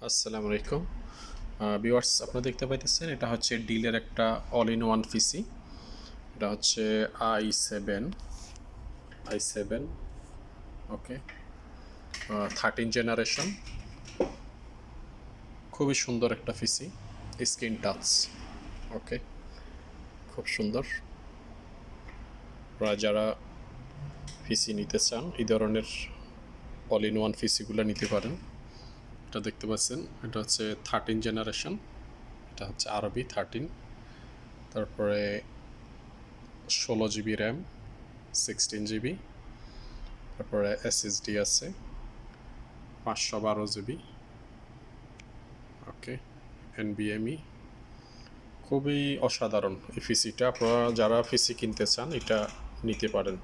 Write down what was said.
আসসালামু আলাইকুম ভিউয়ার্স, আপনারা দেখতে পাইতেছেন এটা হচ্ছে ডিলের একটা অল ইন ওয়ান পিসি। এটা হচ্ছে i7 ওকে, 13 জেনারেশন। খুবই সুন্দর একটা পিসি, স্ক্রিন টাচ। ওকে, খুব সুন্দর। আপনারা যারা পিসি নিতে চান এই ধরনের অল ইন ওয়ান পিসিগুলো নিতে পারেন। এটা দেখতে পাচ্ছেন, এটা হচ্ছে 13 জেনারেশন। এটা হচ্ছে আরবি 13। তারপরে 16 GB র্যাম, 16 GB। তারপরে SSD আছে 512 GB। ওকে, NVMe। খুবই অসাধারণ এই পিসিটা। আপনারা যারা পিসি কিনতে চান এটা নিতে পারেন।